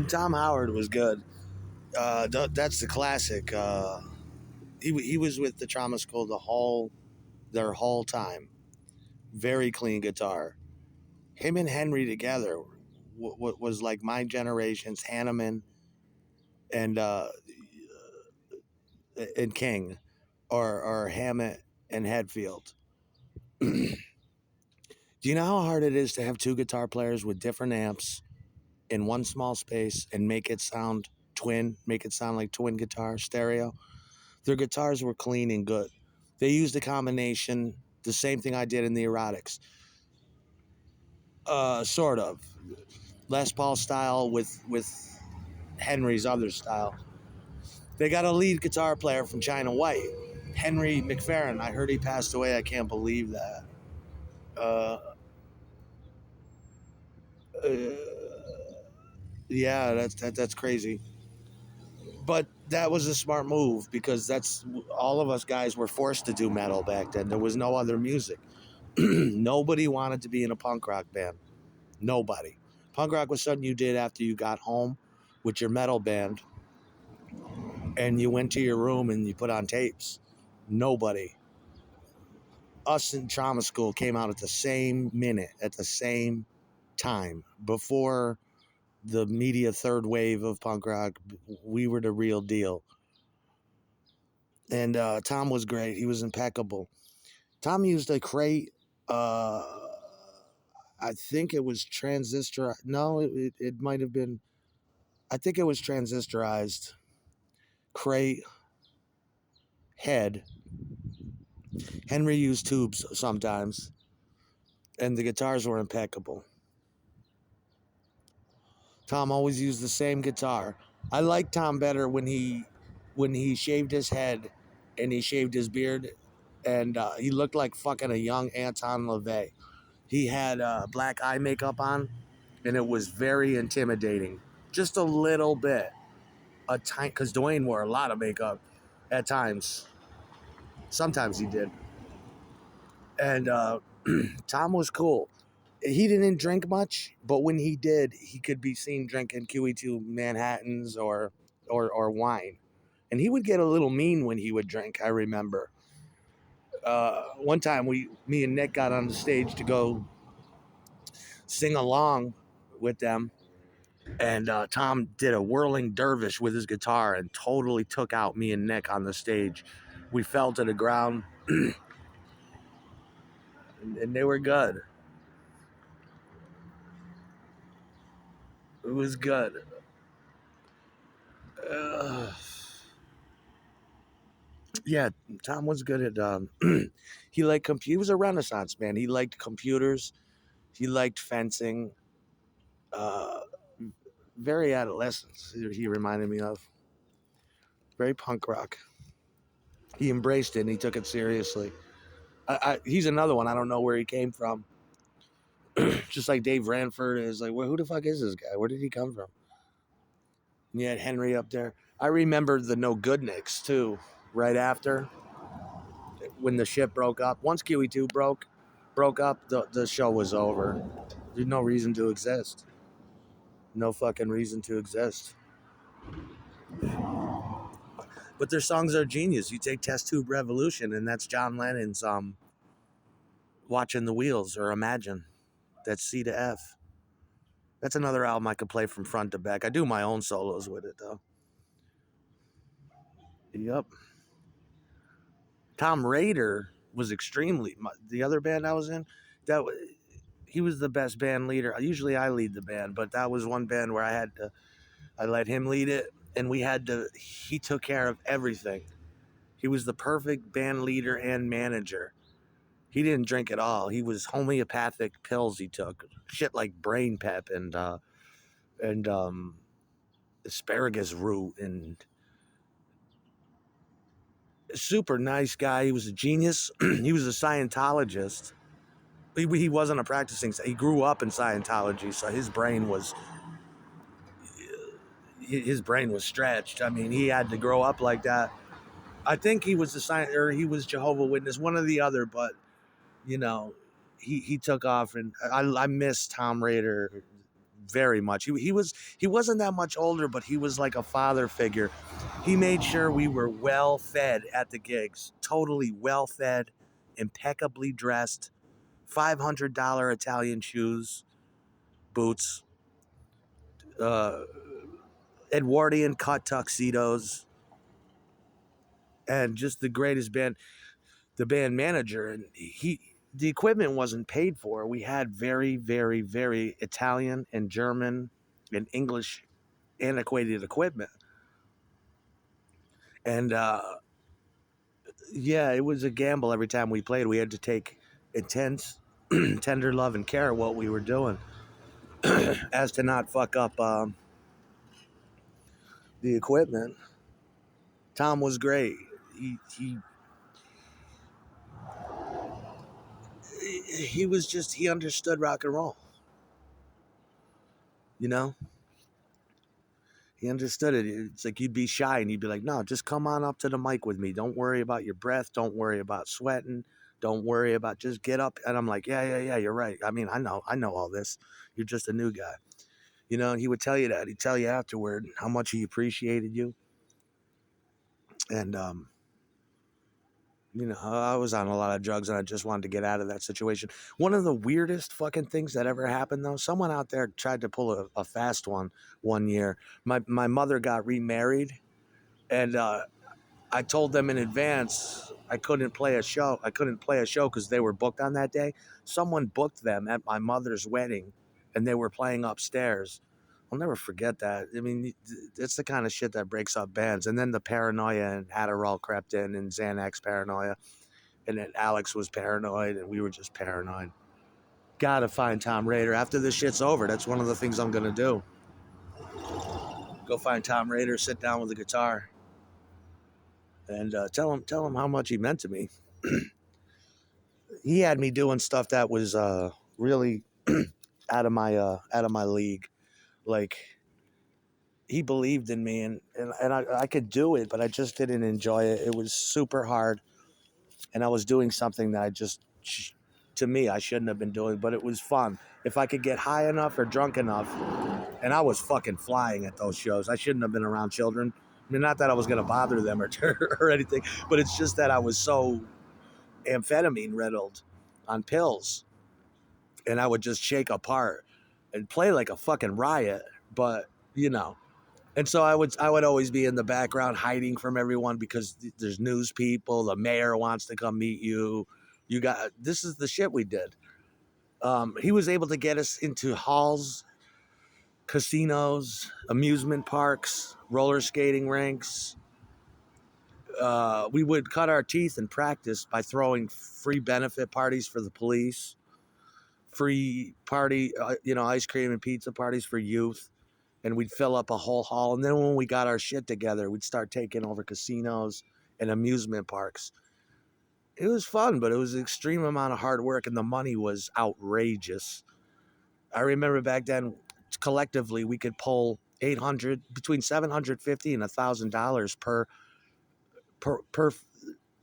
Tom Howard was good. That's the classic. He was with the Trauma School their whole time. Very clean guitar. Him and Henry together was like my generation's Hanneman and King, or Hammett and Hetfield. Do you know how hard it is to have two guitar players with different amps in one small space and make it sound make it sound like twin guitar stereo? Their guitars were clean and good. They used a combination, the same thing I did in the Erotics. Sort of. Les Paul style with Henry's other style. They got a lead guitar player from China White, Henry McFerrin. I heard he passed away. I can't believe that. Uh, uh, yeah, that's crazy. But that was a smart move because that's all of us guys were forced to do metal back then. There was no other music. Nobody wanted to be in a punk rock band. Nobody. Punk rock was something you did after you got home with your metal band and you went to your room and you put on tapes. Nobody. Us in Trauma School came out at the same minute, at the same time, before the media third wave of punk rock. We were the real deal. And Tom was great. He was impeccable. Tom used a crate. I think it was transistor. No, it might have been. I think it was transistorized crate head. Henry used tubes sometimes, and the guitars were impeccable. Tom always used the same guitar. I liked Tom better when he shaved his head and he shaved his beard, and he looked like fucking a young Anton LaVey. He had black eye makeup on, and it was very intimidating. Just a little bit, a time, because Dwayne wore a lot of makeup at times. Sometimes he did, and Tom was cool. He didn't drink much, but when he did, he could be seen drinking QE2 Manhattans or wine. And he would get a little mean when he would drink, I remember. One time me and Nick got on the stage to go sing along with them, and Tom did a whirling dervish with his guitar and totally took out me and Nick on the stage. We fell to the ground, and they were good. It was good. Uh, yeah, Tom was good at. He liked he was a Renaissance man. He liked computers. He liked fencing. Uh, Very adolescent. He reminded me of very punk rock. He embraced it and he took it seriously. He's another one. I don't know where he came from. Just like Dave Ranford is like, well, who the fuck is this guy? Where did he come from? And you had Henry up there. I remember the No Goodniks too. Right after, when the ship broke up, once QE2 broke up, the show was over. There's no reason to exist. No fucking reason to exist. But their songs are genius. You take Test Tube Revolution, and that's John Lennon's Watching the Wheels or Imagine. That's C to F. That's another album I could play from front to back. I do my own solos with it though. Yep. Tom Raider was extremely the other band I was in. That he was the best band leader. Usually I lead the band, but that was one band where I let him lead it, and he took care of everything. He was the perfect band leader and manager. He didn't drink at all. He was homeopathic pills he took, shit like brain pep and asparagus root, and super nice guy. He was a genius. He was a Scientologist. He wasn't a practicing. He grew up in Scientology, so his brain was stretched. I mean, he had to grow up like that. I think he was he was Jehovah Witness, one or the other. But you know, he took off, and I miss Tom Raider very much. He wasn't that much older, but he was like a father figure. He made sure we were well fed at the gigs, totally well fed, impeccably dressed, $500 Italian shoes, boots, uh, Edwardian cut tuxedos, and just the greatest band. The band manager, and the equipment wasn't paid for. We had very, very, very Italian and German and English antiquated equipment. And yeah, it was a gamble every time we played. We had to take intense, tender love and care what we were doing as to not fuck up the equipment. Tom was great. He he was just, he understood rock and roll, you know? He understood it. It's like you'd be shy and you'd be like, no, just come on up to the mic with me. Don't worry about your breath. Don't worry about sweating. Don't worry about, just get up. And I'm like, yeah, you're right. I mean, I know all this. You're just a new guy. You know, and he would tell you that. He'd tell you afterward how much he appreciated you. And, you know, I was on a lot of drugs and I just wanted to get out of that situation. One of the weirdest fucking things that ever happened, though, someone out there tried to pull a fast one year. My mother got remarried, and I told them in advance I couldn't play a show. I couldn't play a show because they were booked on that day. Someone booked them at my mother's wedding, and they were playing upstairs. I'll never forget that. I mean, it's the kind of shit that breaks up bands. And then the paranoia and Adderall crept in, and Xanax paranoia, and then Alex was paranoid, and we were just paranoid. Gotta find Tom Raider after this shit's over. That's one of the things I'm gonna do. Go find Tom Raider, sit down with the guitar, and tell him how much he meant to me. He had me doing stuff that was really out of my league. Like, he believed in me, and I could do it, but I just didn't enjoy it. It was super hard, and I was doing something that to me, I shouldn't have been doing, but it was fun. If I could get high enough or drunk enough, and I was fucking flying at those shows. I shouldn't have been around children. I mean, not that I was going to bother them or anything, but it's just that I was so amphetamine riddled on pills, and I would just shake apart and play like a fucking riot. But you know, and so I would always be in the background hiding from everyone because there's news people. The mayor wants to come meet you. You got, this is the shit we did. He was able to get us into halls, casinos, amusement parks, roller skating rinks. We would cut our teeth in practice by throwing free benefit parties for the police, free party, ice cream and pizza parties for youth. And we'd fill up a whole hall. And then when we got our shit together, we'd start taking over casinos and amusement parks. It was fun, but it was an extreme amount of hard work, and the money was outrageous. I remember back then, collectively, we could pull between $750 and $1,000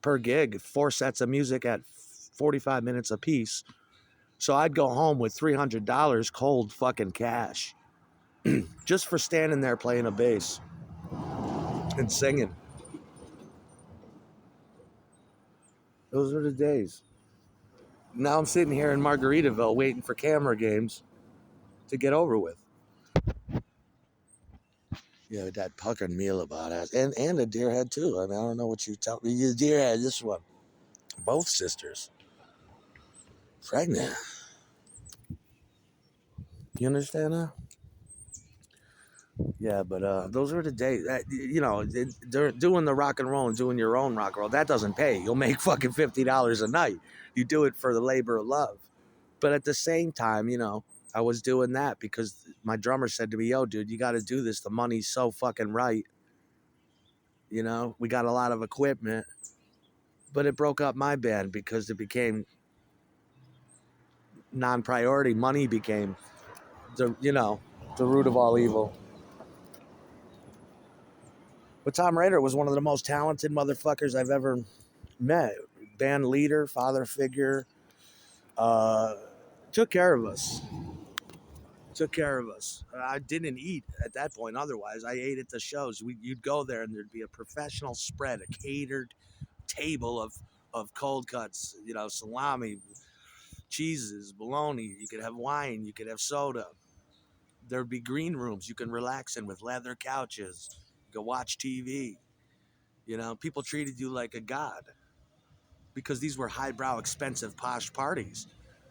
per gig, 4 sets of music at 45 minutes a piece. So I'd go home with $300 cold fucking cash just for standing there playing a bass and singing. Those were the days. Now I'm sitting here in Margaritaville waiting for camera games to get over with. Yeah, that puckered meal about it. And a deerhead too. I mean, I don't know what you tell me. You deerhead, this one. Both sisters. Pregnant. You understand that? Yeah, but those were the days. They're doing the rock and roll and doing your own rock and roll. That doesn't pay. You'll make fucking $50 a night. You do it for the labor of love. But at the same time, I was doing that because my drummer said to me, yo, dude, you got to do this. The money's so fucking right. We got a lot of equipment. But it broke up my band because it became non-priority. Money became the root of all evil. But Tom Raider was one of the most talented motherfuckers I've ever met. Band leader, father figure, took care of us. took care of us. I didn't eat at that point. Otherwise, I ate at the shows. You'd go there, and there'd be a professional spread, a catered table of cold cuts. You know, salami, cheeses, bologna. You could have wine. You could have soda. There'd be green rooms you can relax in with leather couches. You could watch TV. You know, people treated you like a god because these were highbrow, expensive, posh parties.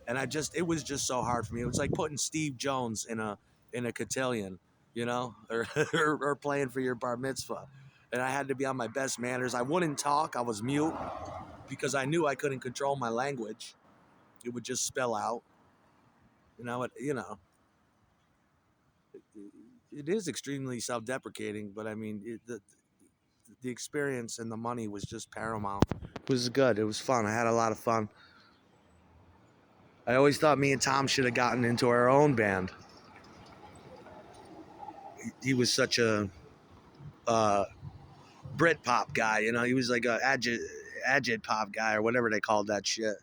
And it was just so hard for me. It was like putting Steve Jones in a cotillion, you know, or playing for your bar mitzvah. And I had to be on my best manners. I wouldn't talk. I was mute because I knew I couldn't control my language. It would just spill out. It is extremely self-deprecating, but I mean, the experience and the money was just paramount. It was good. It was fun. I had a lot of fun. I always thought me and Tom should have gotten into our own band. He was such a Brit pop guy, you know. He was like a agit pop guy or whatever they called that shit.